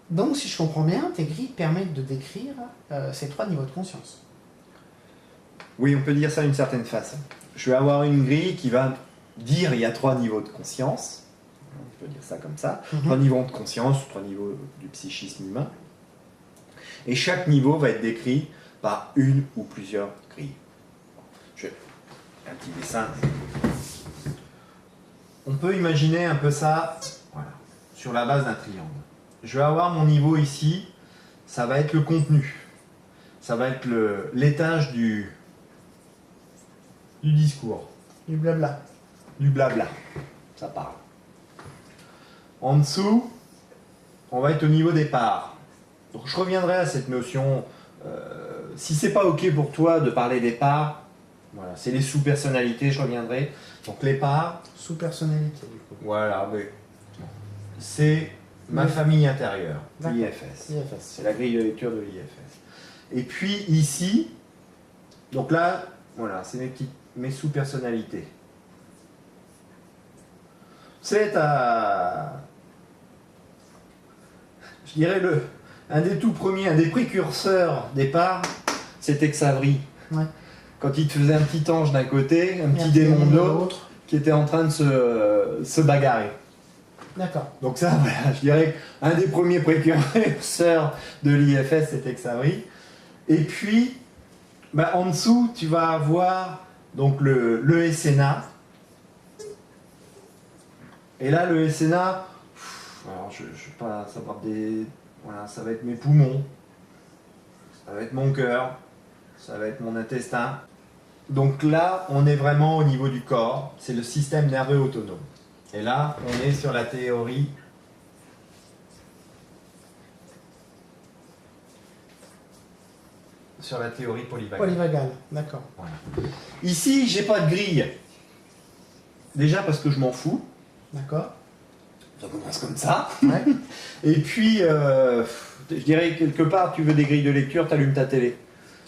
Donc, si je comprends bien, tes grilles permettent de décrire ces 3 niveaux de conscience. Oui, on peut dire ça d'une certaine façon. Je vais avoir une grille qui va dire il y a 3 niveaux de conscience. On peut dire ça comme ça. 3 niveaux de conscience, 3 niveaux du psychisme humain. Et chaque niveau va être décrit par une ou plusieurs grilles. Je fais un petit dessin. On peut imaginer un peu ça, voilà, sur la base d'un triangle. Je vais avoir mon niveau ici, ça va être le contenu. Ça va être l'étage du discours. Du blabla. Du blabla. Ça parle. En dessous, on va être au niveau des parts. Donc je reviendrai à cette notion. Si c'est pas ok pour toi de parler des parts, voilà, c'est les sous-personnalités, je reviendrai. Donc les parts. Sous-personnalité, du coup. Voilà, mais c'est ma famille intérieure, l'IFS. l'IFS. C'est la grille de lecture de l'IFS. Et puis ici, donc là, voilà, c'est mes sous-personnalités. C'est je dirais un des tout premiers, un des précurseurs des parts, c'était Xavri. Ouais. Quand il te faisait un petit ange d'un côté, un petit démon de l'autre, qui était en train de se bagarrer. D'accord. Donc ça, voilà, je dirais un des premiers précurseurs de l'IFS, c'était Xavri. Et puis, en dessous, tu vas avoir donc le SNA. Et là, le SNA, alors je ne vais pas savoir voilà, ça va être mes poumons, ça va être mon cœur, ça va être mon intestin. Donc là, on est vraiment au niveau du corps, c'est le système nerveux autonome. Et là, on est sur la théorie polyvagale. Polyvagale, d'accord. Voilà. Ici, j'ai pas de grille. Déjà parce que je m'en fous. D'accord. Ça commence comme ça. Ouais. Et puis, je dirais quelque part, tu veux des grilles de lecture, tu allumes ta télé.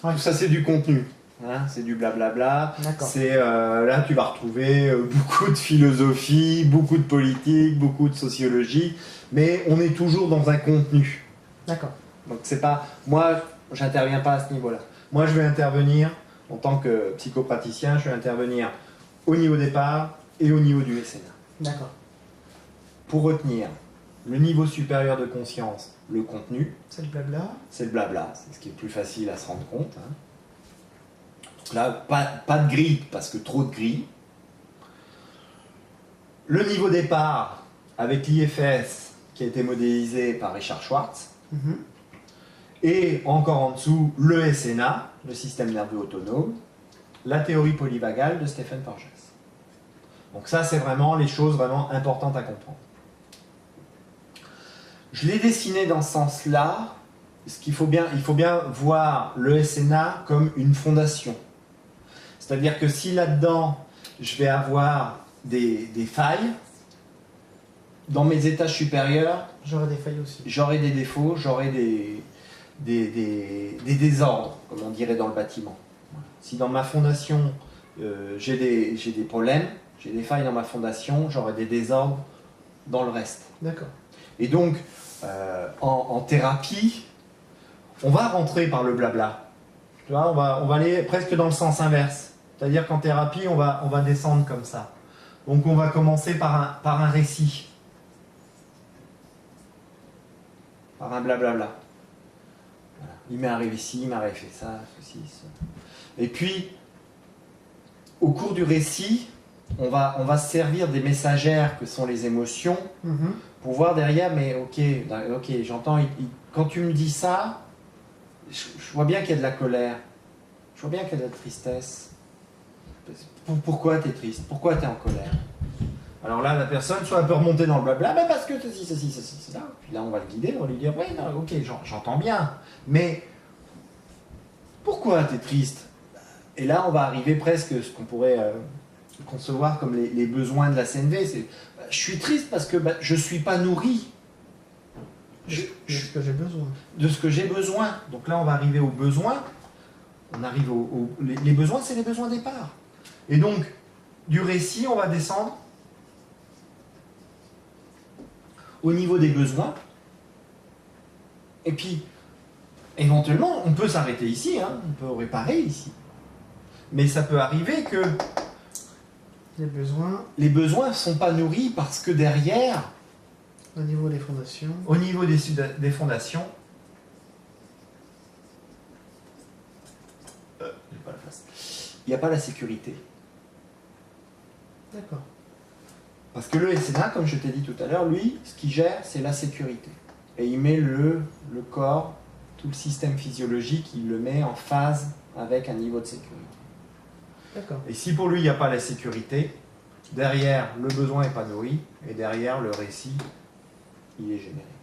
Ouais. Tout ça, c'est du contenu. Hein, c'est du blablabla. D'accord. Là, tu vas retrouver beaucoup de philosophie, beaucoup de politique, beaucoup de sociologie, mais on est toujours dans un contenu. D'accord. Donc c'est pas, moi, j'interviens pas à ce niveau-là. Moi, je vais intervenir en tant que psychopraticien, je vais intervenir au niveau des parts et au niveau du SNA. D'accord. Pour retenir le niveau supérieur de conscience, le contenu, c'est le blabla. C'est le blabla, c'est ce qui est plus facile à se rendre compte. Hein. Donc là, pas de grille, parce que trop de grille. Le niveau départ, avec l'IFS, qui a été modélisé par Richard Schwartz. Et encore en dessous, le SNA, le système nerveux autonome, la théorie polyvagale de Stephen Porges. Donc ça, c'est vraiment les choses vraiment importantes à comprendre. Je l'ai dessiné dans ce sens-là, parce qu'il faut bien voir le SNA comme une fondation. C'est-à-dire que si là-dedans, je vais avoir des failles, dans mes étages supérieurs, j'aurai des failles aussi. J'aurai des défauts, j'aurai des désordres, comme on dirait dans le bâtiment. Si dans ma fondation, j'ai des problèmes, j'ai des failles dans ma fondation, j'aurai des désordres dans le reste. D'accord. Et donc, en thérapie, on va rentrer par le blabla. Tu vois, on va aller presque dans le sens inverse. C'est-à-dire qu'en thérapie, on va descendre comme ça. Donc on va commencer par un récit. Par un blablabla. Voilà. Il m'est arrivé ci, il m'est arrivé ça, ceci, ça. Et puis, au cours du récit, on va se servir des messagères que sont les émotions pour voir derrière, mais ok, j'entends, quand tu me dis ça, je vois bien qu'il y a de la colère, je vois bien qu'il y a de la tristesse. Pourquoi tu es triste? Pourquoi tu es en colère? Alors là, la personne, soit elle peut remonter dans le blabla, mais parce que ceci, cela. Puis là, on va le guider, on va lui dire, oui, non, ok, j'entends bien, mais pourquoi tu es triste? Et là, on va arriver presque à ce qu'on pourrait concevoir comme les besoins de la CNV. C'est, je suis triste parce que je ne suis pas nourri. De ce que j'ai besoin. De ce que j'ai besoin. Donc là, on va arriver aux besoins. On arrive les besoins, c'est les besoins départ. Et donc, du récit, on va descendre au niveau des besoins. Et puis, éventuellement, on peut s'arrêter ici, hein, on peut réparer ici. Mais ça peut arriver que les besoins ne sont pas nourris parce que derrière, au niveau des fondations, des fondations, j'ai pas la face. Il n'y a pas la sécurité. d'accord. Parce que le SNA, comme je t'ai dit tout à l'heure, lui, ce qu'il gère, c'est la sécurité. Et il met le corps, tout le système physiologique, il le met en phase avec un niveau de sécurité. D'accord. Et si pour lui, il n'y a pas la sécurité, derrière, le besoin n'est pas nourri, et derrière, le récit, il est généré.